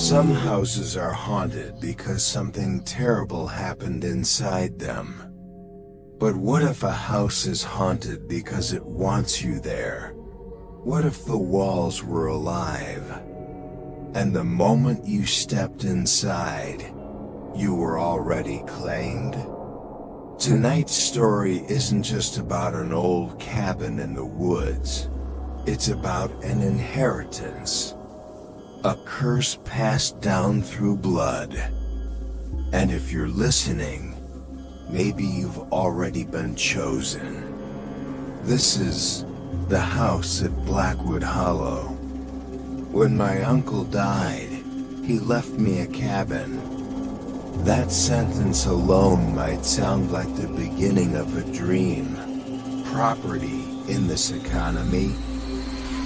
Some houses are haunted because something terrible happened inside them. But what if a house is haunted because it wants you there? What if the walls were alive, and the moment you stepped inside, you were already claimed? Tonight's story isn't just about an old cabin in the woods. It's about an inheritance. A curse passed down through blood. And if you're listening, maybe you've already been chosen. This is the house at Blackwood Hollow. When my uncle died, he left me a cabin. That sentence alone might sound like the beginning of a dream. Property in this economy.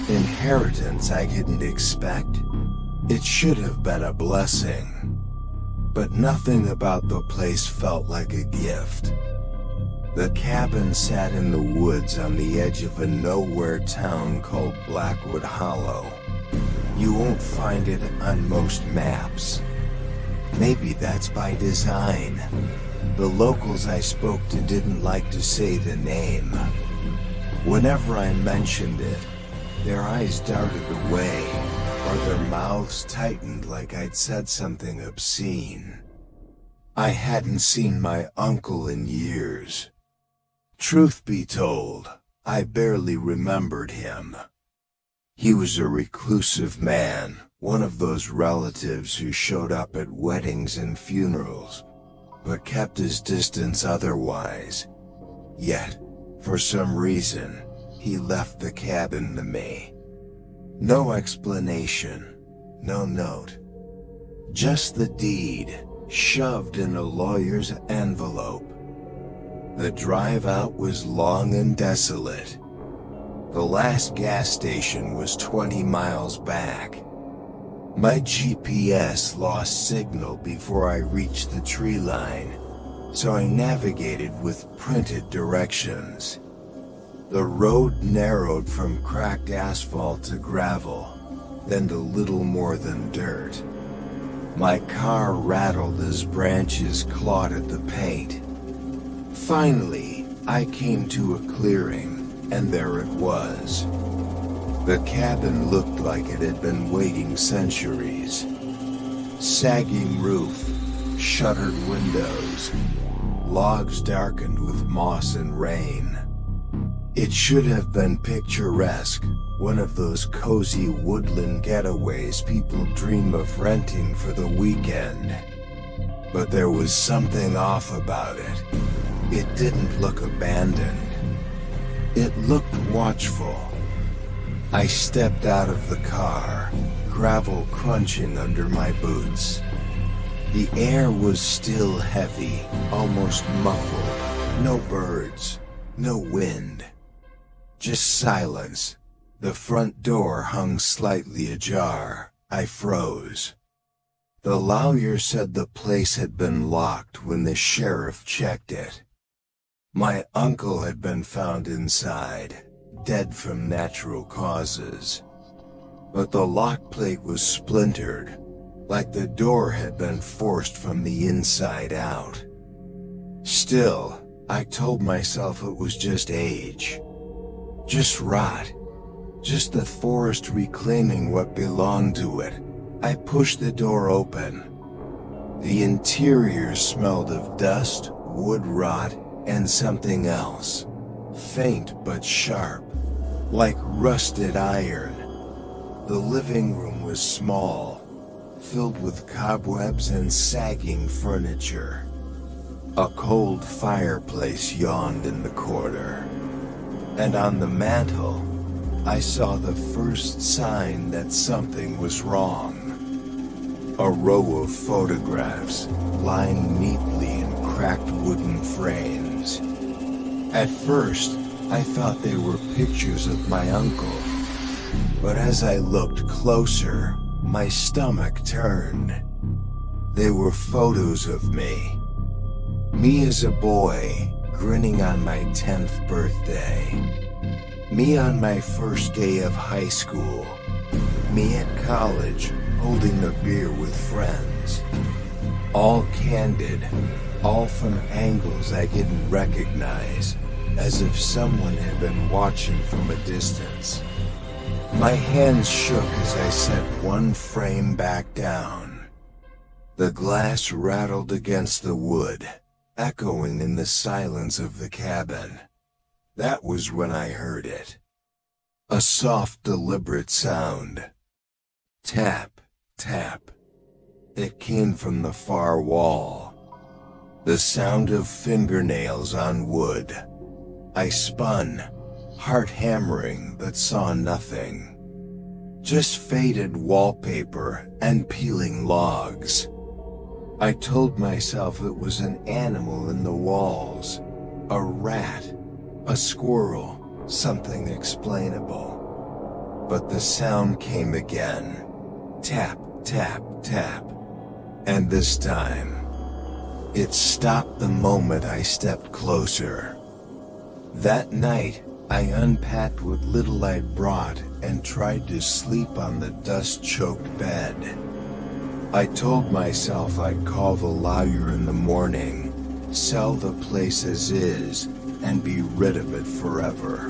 Inheritance I didn't expect. It should have been a blessing. But nothing about the place felt like a gift. The cabin sat in the woods on the edge of a nowhere town called Blackwood Hollow. You won't find it on most maps. Maybe that's by design. The locals I spoke to didn't like to say the name. Whenever I mentioned it, their eyes darted away, or their mouths tightened like I'd said something obscene. I hadn't seen my uncle in years. Truth be told, I barely remembered him. He was a reclusive man, one of those relatives who showed up at weddings and funerals, but kept his distance otherwise. Yet, for some reason, he left the cabin to me. No explanation, no note. Just the deed, shoved in a lawyer's envelope. The drive out was long and desolate. The last gas station was 20 miles back. My GPS lost signal before I reached the tree line, so I navigated with printed directions. The road narrowed from cracked asphalt to gravel, then to little more than dirt. My car rattled as branches clawed at the paint. Finally, I came to a clearing, and there it was. The cabin looked like it had been waiting centuries. Sagging roof, shuttered windows, logs darkened with moss and rain. It should have been picturesque, one of those cozy woodland getaways people dream of renting for the weekend. But there was something off about it. It didn't look abandoned. It looked watchful. I stepped out of the car, gravel crunching under my boots. The air was still heavy, almost muffled. No birds, no wind. Just silence. The front door hung slightly ajar. I froze. The lawyer said the place had been locked when the sheriff checked it. My uncle had been found inside, dead from natural causes. But the lock plate was splintered, like the door had been forced from the inside out. Still, I told myself it was just age. Just rot. Just the forest reclaiming what belonged to it. I pushed the door open. The interior smelled of dust, wood rot, and something else. Faint but sharp, like rusted iron. The living room was small, filled with cobwebs and sagging furniture. A cold fireplace yawned in the corner. And on the mantel, I saw the first sign that something was wrong. A row of photographs, lined neatly in cracked wooden frames. At first, I thought they were pictures of my uncle. But as I looked closer, my stomach turned. They were photos of me. Me as a boy, grinning on my 10th birthday. Me on my first day of high school. Me at college, holding a beer with friends. All candid, all from angles I didn't recognize, as if someone had been watching from a distance. My hands shook as I set one frame back down. The glass rattled against the wood, echoing in the silence of the cabin. That was when I heard it. A soft, deliberate sound. Tap, tap. It came from the far wall. The sound of fingernails on wood. I spun, heart hammering, but saw nothing. Just faded wallpaper and peeling logs. I told myself it was an animal in the walls. A rat, a squirrel, something explainable. But the sound came again. Tap, tap, tap. And this time, it stopped the moment I stepped closer. That night, I unpacked what little I'd brought and tried to sleep on the dust-choked bed. I told myself I'd call the lawyer in the morning, sell the place as is, and be rid of it forever.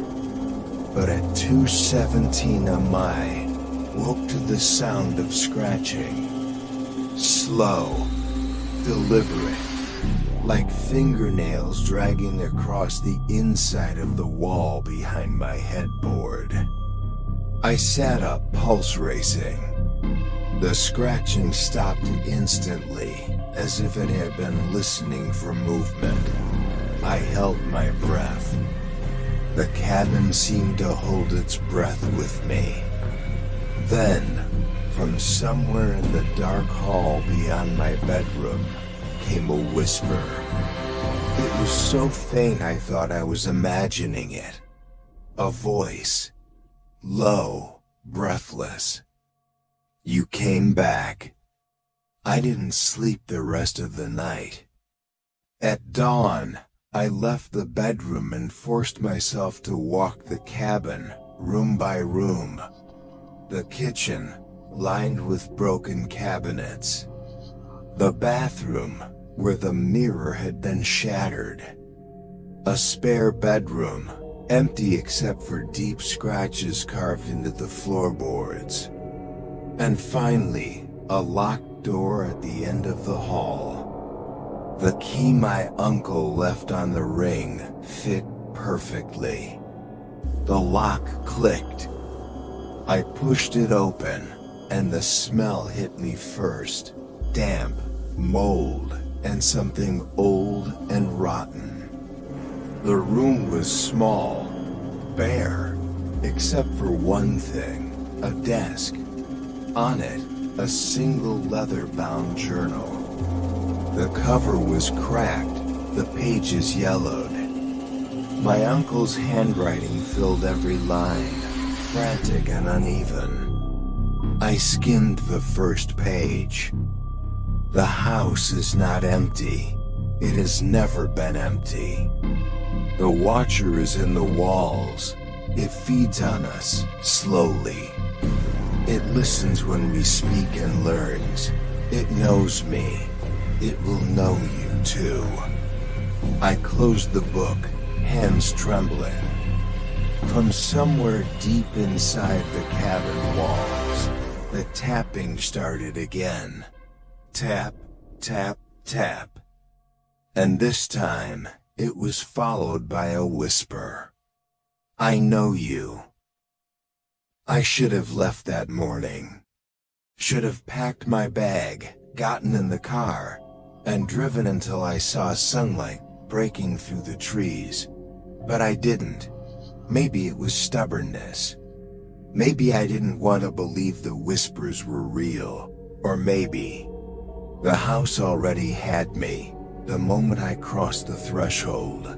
But at 2:17 I woke to the sound of scratching. Slow, deliberate, like fingernails dragging across the inside of the wall behind my headboard. I sat up, pulse racing. The scratching stopped instantly, as if it had been listening for movement. I held my breath. The cabin seemed to hold its breath with me. Then, from somewhere in the dark hall beyond my bedroom, came a whisper. It was so faint I thought I was imagining it. A voice. Low, breathless. You came back. I didn't sleep the rest of the night. At dawn, I left the bedroom and forced myself to walk the cabin, room by room. The kitchen, lined with broken cabinets. The bathroom, where the mirror had been shattered. A spare bedroom, empty except for deep scratches carved into the floorboards. And finally, a locked door at the end of the hall. The key my uncle left on the ring fit perfectly. The lock clicked. I pushed it open, and the smell hit me first. Damp, mold, and something old and rotten. The room was small, bare, except for one thing, a desk. On it, a single leather-bound journal. The cover was cracked, the pages yellowed. My uncle's handwriting filled every line, frantic and uneven. I skimmed the first page. The house is not empty. It has never been empty. The watcher is in the walls. It feeds on us, slowly. It listens when we speak and learns. It knows me. It will know you too. I closed the book, hands trembling. From somewhere deep inside the cabin walls, the tapping started again. Tap, tap, tap. And this time, it was followed by a whisper. I know you. I should have left that morning. Should have packed my bag, gotten in the car, and driven until I saw sunlight breaking through the trees. But I didn't. Maybe it was stubbornness. Maybe I didn't want to believe the whispers were real. Or maybe the house already had me the moment I crossed the threshold.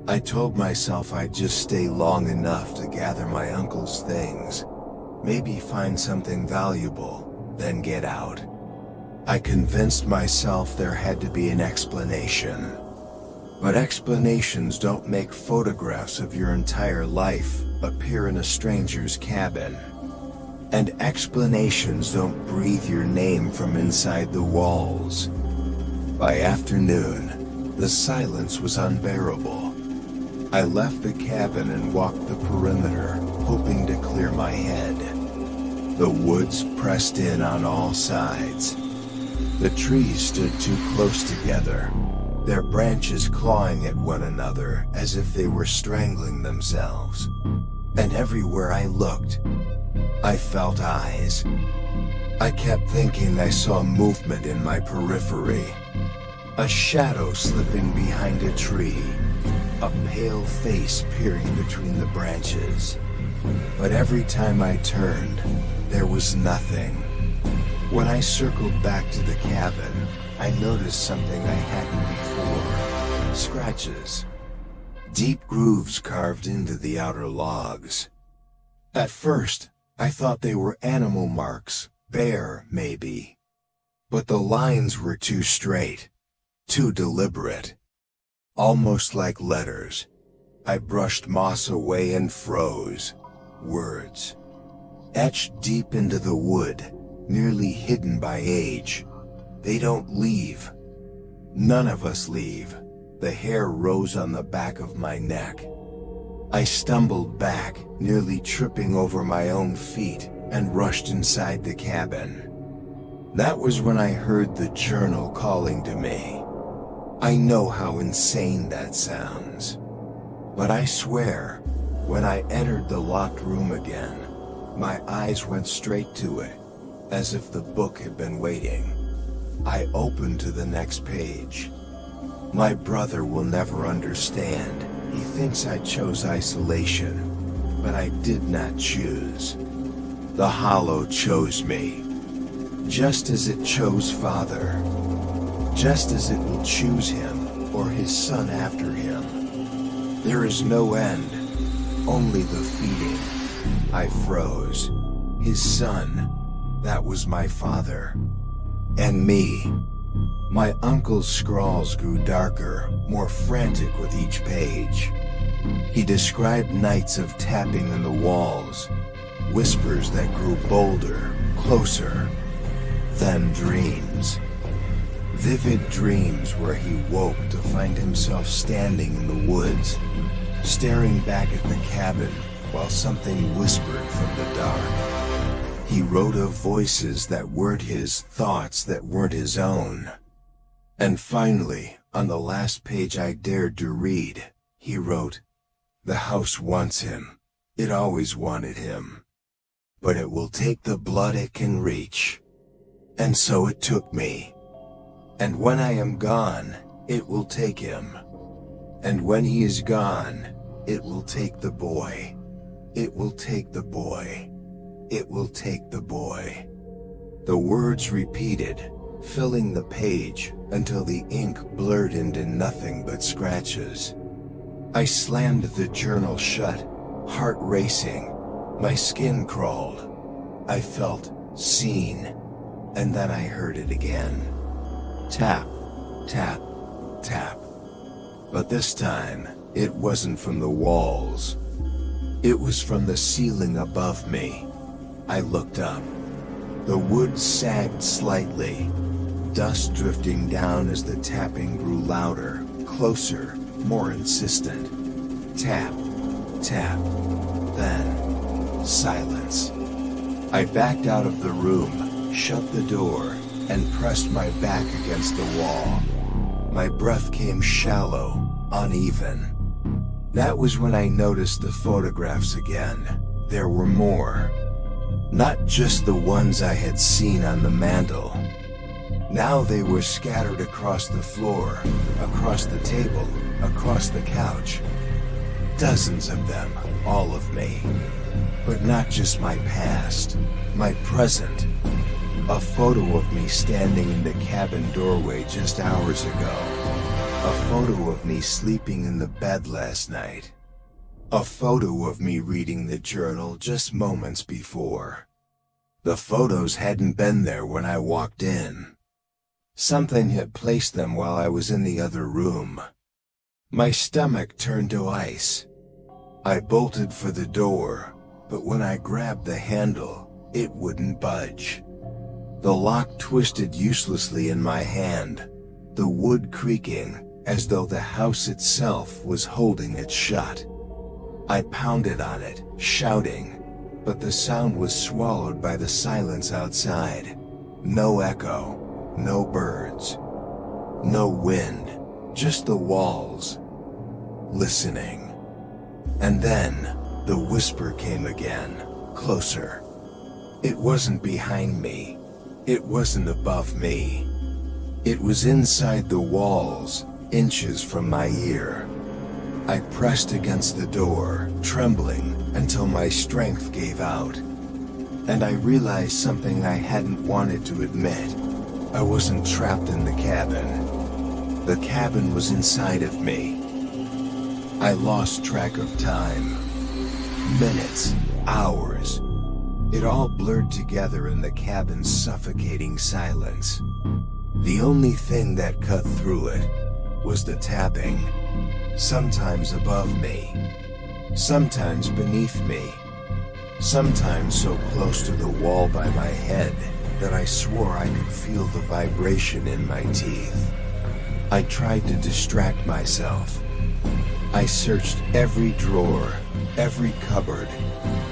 I told myself I'd just stay long enough to gather my uncle's things, maybe find something valuable, then get out. I convinced myself there had to be an explanation. But explanations don't make photographs of your entire life appear in a stranger's cabin. and explanations don't breathe your name from inside the walls. By afternoon, the silence was unbearable. I left the cabin and walked the perimeter, hoping to clear my head. The woods pressed in on all sides. The trees stood too close together, their branches clawing at one another as if they were strangling themselves. And everywhere I looked, I felt eyes. I kept thinking I saw movement in my periphery. A shadow slipping behind a tree, a pale face peering between the branches. But every time I turned, there was nothing. When I circled back to the cabin, I noticed something I hadn't before. Scratches. Deep grooves carved into the outer logs. At first, I thought they were animal marks, bear, maybe. But the lines were too straight, too deliberate. Almost like letters. I brushed moss away and froze. Words. Etched deep into the wood, nearly hidden by age. They don't leave. None of us leave. The hair rose on the back of my neck. I stumbled back, nearly tripping over my own feet, and rushed inside the cabin. That was when I heard the journal calling to me. I know how insane that sounds. But I swear, when I entered the locked room again, my eyes went straight to it, as if the book had been waiting. I opened to the next page. My brother will never understand. He thinks I chose isolation, but I did not choose. The Hollow chose me, just as it chose Father, just as it will choose him or his son after him. There is no end, only the feeding. I froze. His son, that was my father. And me. My uncle's scrawls grew darker, more frantic with each page. He described nights of tapping in the walls, whispers that grew bolder, closer, then dreams. Vivid dreams where he woke to find himself standing in the woods, staring back at the cabin while something whispered from the dark. He wrote of voices that weren't his, thoughts that weren't his own. And finally, on the last page I dared to read, he wrote, "The house wants him. It always wanted him. But it will take the blood it can reach. And so it took me. And when I am gone, it will take him. And when he is gone, it will take the boy. It will take the boy. It will take the boy." The words repeated, filling the page until the ink blurred into nothing but scratches. I slammed the journal shut, heart racing. My skin crawled. I felt seen, and then I heard it again. Tap, tap, tap. But this time, it wasn't from the walls. It was from the ceiling above me. I looked up. The wood sagged slightly, dust drifting down as the tapping grew louder, closer, more insistent. Tap, tap, then silence. I backed out of the room, shut the door, and pressed my back against the wall. My breath came shallow, uneven. That was when I noticed the photographs again. There were more. Not just the ones I had seen on the mantel. Now they were scattered across the floor, across the table, across the couch. Dozens of them, all of me. But not just my past, my present. A photo of me standing in the cabin doorway just hours ago. A photo of me sleeping in the bed last night. A photo of me reading the journal just moments before. The photos hadn't been there when I walked in. Something had placed them while I was in the other room. My stomach turned to ice. I bolted for the door, but when I grabbed the handle, It wouldn't budge. The lock twisted uselessly in my hand, the wood creaking, as though the house itself was holding it shut. I pounded on it, shouting, but the sound was swallowed by the silence outside. No echo, no birds, no wind, just the walls, listening. And then, the whisper came again, closer. It wasn't behind me. It wasn't above me. It was inside the walls, inches from my ear. I pressed against the door, trembling, until my strength gave out. And I realized something I hadn't wanted to admit. I wasn't trapped in the cabin. The cabin was inside of me. I lost track of time. Minutes, hours. It all blurred together in the cabin's suffocating silence. The only thing that cut through it was the tapping, sometimes above me, sometimes beneath me, sometimes so close to the wall by my head that I swore I could feel the vibration in my teeth. I tried to distract myself. I searched every drawer, every cupboard,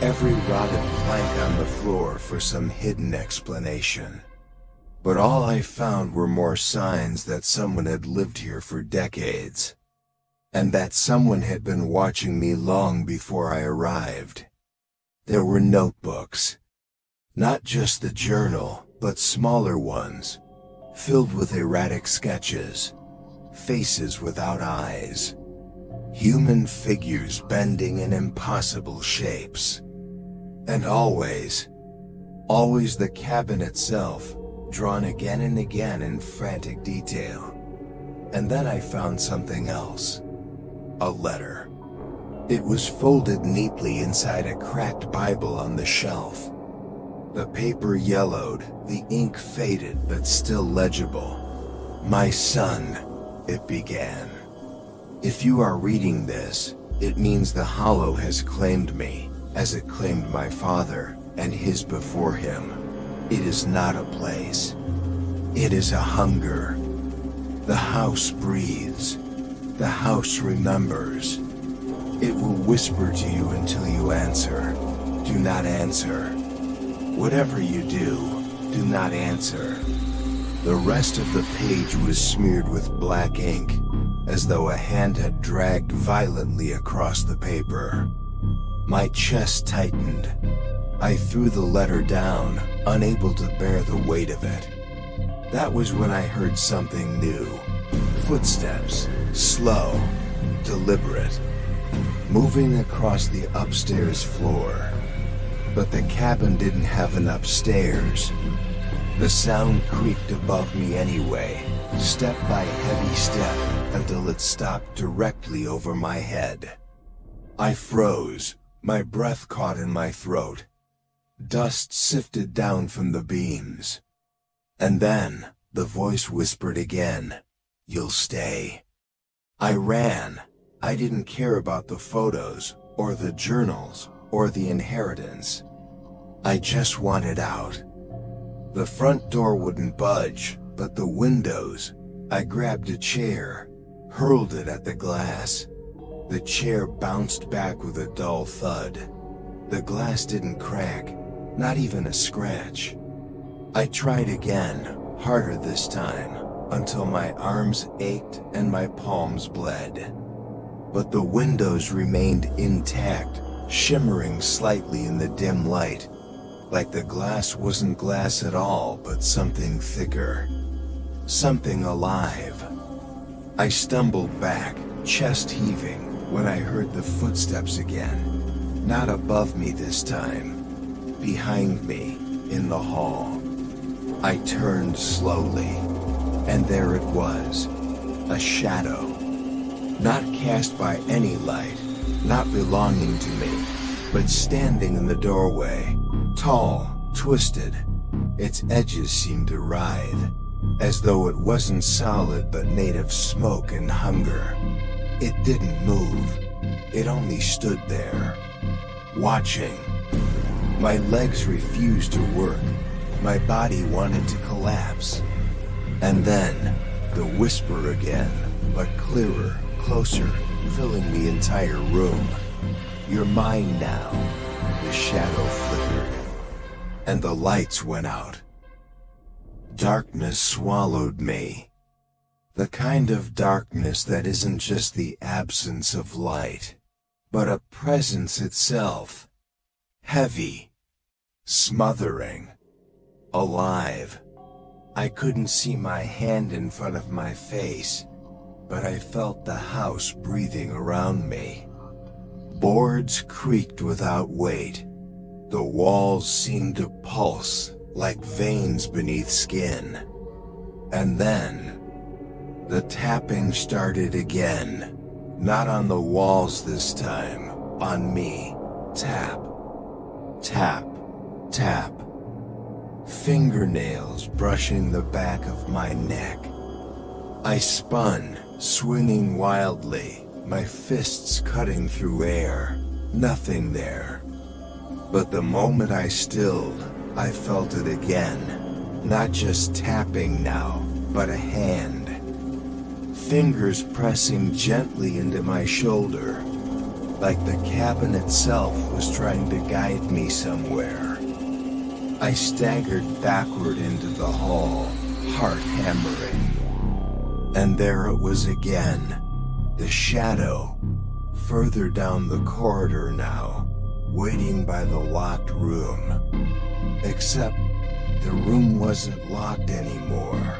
every rotted plank on the floor for some hidden explanation. But all I found were more signs that someone had lived here for decades, and that someone had been watching me long before I arrived. There were notebooks, not just the journal, but smaller ones, filled with erratic sketches, faces without eyes, human figures bending in impossible shapes. And always the cabin itself, drawn again and again in frantic detail. And then I found something else. A letter. It was folded neatly inside a cracked Bible on the shelf. The paper yellowed, the ink faded but still legible. "My son," it began. "If you are reading this, it means the Hollow has claimed me, as it claimed my father, and his before him. It is not a place. It is a hunger. The house breathes. The house remembers. It will whisper to you until you answer. Do not answer. Whatever you do not answer." The rest of the page was smeared with black ink, as though a hand had dragged violently across the paper. My chest tightened. I threw the letter down, unable to bear the weight of it. That was when I heard something new. Footsteps, slow, deliberate, moving across the upstairs floor. But the cabin didn't have an upstairs. The sound creaked above me anyway, step by heavy step, until it stopped directly over my head. I froze, my breath caught in my throat. Dust sifted down from the beams. And then, the voice whispered again, "You'll stay." I ran. I didn't care about the photos, or the journals, or the inheritance. I just wanted out. The front door wouldn't budge, but the windows. I grabbed a chair, hurled it at the glass. The chair bounced back with a dull thud. The glass didn't crack, not even a scratch. I tried again, harder this time, until my arms ached and my palms bled. But the windows remained intact, shimmering slightly in the dim light, like the glass wasn't glass at all but something thicker. Something alive. I stumbled back, chest heaving, when I heard the footsteps again. Not above me this time. Behind me, in the hall. I turned slowly, and there it was. A shadow. Not cast by any light, not belonging to me, but standing in the doorway. Tall, twisted. Its edges seemed to writhe, as though it wasn't solid but made of smoke and hunger. It didn't move. It only stood there, watching. My legs refused to work. My body wanted to collapse. And then, the whisper again, but clearer, closer, filling the entire room. "You're mine now." The shadow flickered, and the lights went out. Darkness swallowed me. The kind of darkness that isn't just the absence of light, but a presence itself. Heavy, smothering, alive. I couldn't see my hand in front of my face, but I felt the house breathing around me. Boards creaked without weight. The walls seemed to pulse like veins beneath skin. And then, the tapping started again. Not on the walls this time, on me. Tap, tap, tap. Fingernails brushing the back of my neck. I spun, swinging wildly, my fists cutting through air. Nothing there. But the moment I stilled, I felt it again. Not just tapping now, but a hand. Fingers pressing gently into my shoulder, like the cabin itself was trying to guide me somewhere. I staggered backward into the hall, heart hammering. And there it was again, the shadow, further down the corridor now, waiting by the locked room. Except, the room wasn't locked anymore.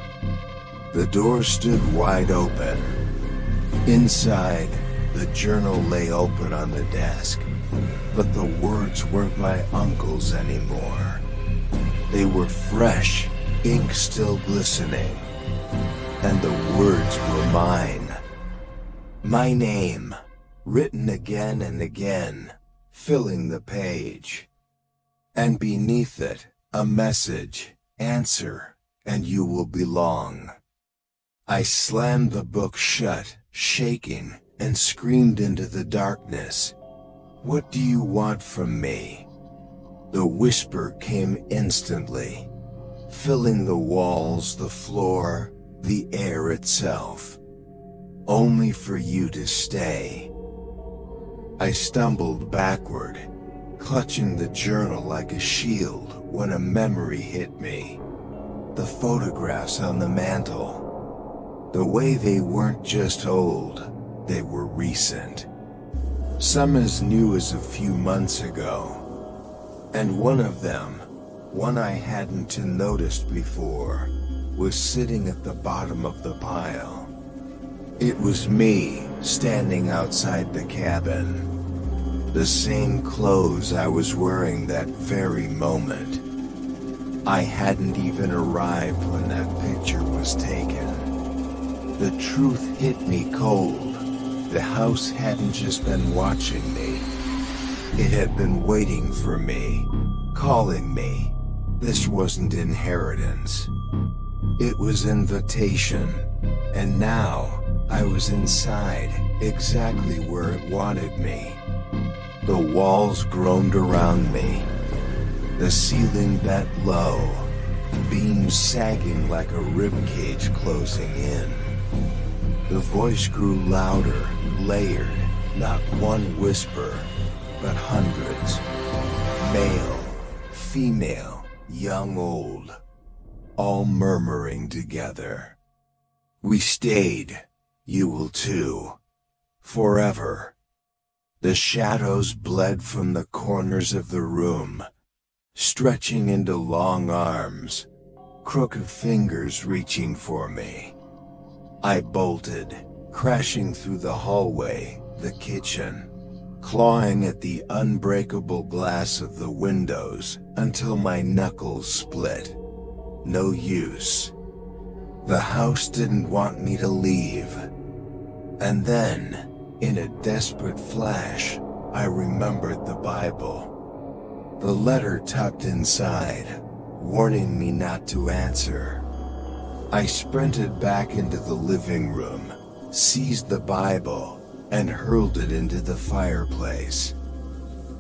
The door stood wide open. Inside, the journal lay open on the desk, but the words weren't my uncle's anymore. They were fresh, ink still glistening, and the words were mine. My name, written again and again, filling the page. And beneath it, a message, "Answer, and you will belong." I slammed the book shut, shaking, and screamed into the darkness. "What do you want from me?" The whisper came instantly, filling the walls, the floor, the air itself. "Only for you to stay." I stumbled backward, clutching the journal like a shield when a memory hit me. The photographs on the mantle. The way they weren't just old, they were recent. Some as new as a few months ago. And one of them, one I hadn't noticed before, was sitting at the bottom of the pile. It was me, standing outside the cabin. The same clothes I was wearing that very moment. I hadn't even arrived when that picture was taken. The truth hit me cold. The house hadn't just been watching me. It had been waiting for me, calling me. This wasn't inheritance. It was invitation. And now, I was inside, exactly where it wanted me. The walls groaned around me. The ceiling bent low, beams sagging like a ribcage closing in. The voice grew louder, layered, not one whisper, but hundreds. Male, female, young, old, all murmuring together. "We stayed, you will too, forever." The shadows bled from the corners of the room, stretching into long arms, crooked fingers reaching for me. I bolted, crashing through the hallway, the kitchen, clawing at the unbreakable glass of the windows until my knuckles split. No use. The house didn't want me to leave. And then, in a desperate flash, I remembered the Bible. The letter tucked inside, warning me not to answer. I sprinted back into the living room, seized the Bible, and hurled it into the fireplace.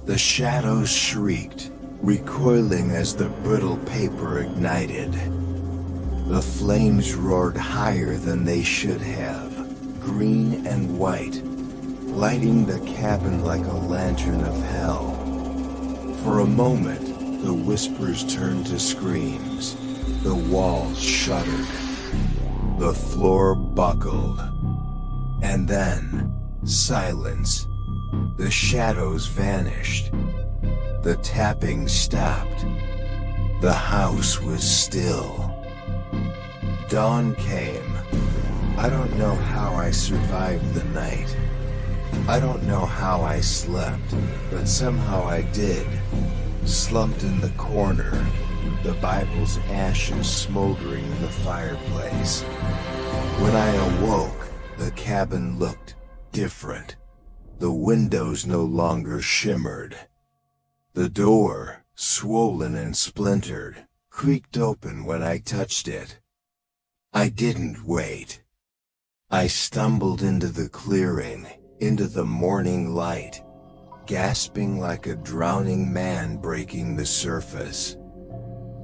The shadows shrieked, recoiling as the brittle paper ignited. The flames roared higher than they should have, green and white, lighting the cabin like a lantern of hell. For a moment, the whispers turned to screams. The walls shuddered. The floor buckled. And then, silence. The shadows vanished. The tapping stopped. The house was still. Dawn came. I don't know how I survived the night. I don't know how I slept, but somehow I did. Slumped in the corner, the Bible's ashes smoldering in the fireplace. When I awoke, the cabin looked different. The windows no longer shimmered. The door, swollen and splintered, creaked open when I touched it. I didn't wait. I stumbled into the clearing, into the morning light, gasping like a drowning man breaking the surface.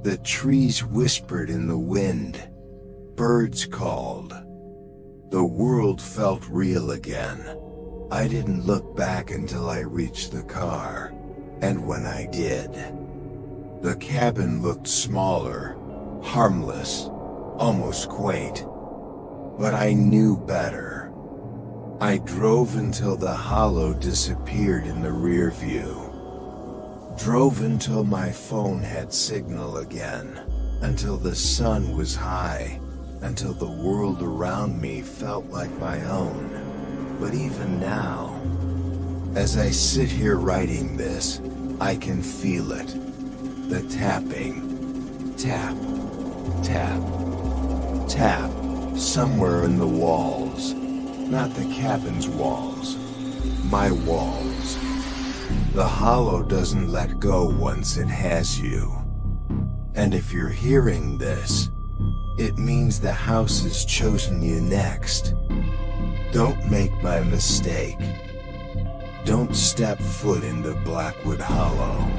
The trees whispered in the wind. Birds called. The world felt real again. I didn't look back until I reached the car, and when I did, the cabin looked smaller, harmless, almost quaint. But I knew better. I drove until the hollow disappeared in the rear view. Drove until my phone had signal again, until the sun was high, until the world around me felt like my own. But even now, as I sit here writing this, I can feel it. The tapping. Tap, tap, tap, somewhere in the walls. Not the cabin's walls, my walls. The hollow doesn't let go once it has you. And if you're hearing this, it means the house has chosen you next. Don't make my mistake. Don't step foot into Blackwood Hollow.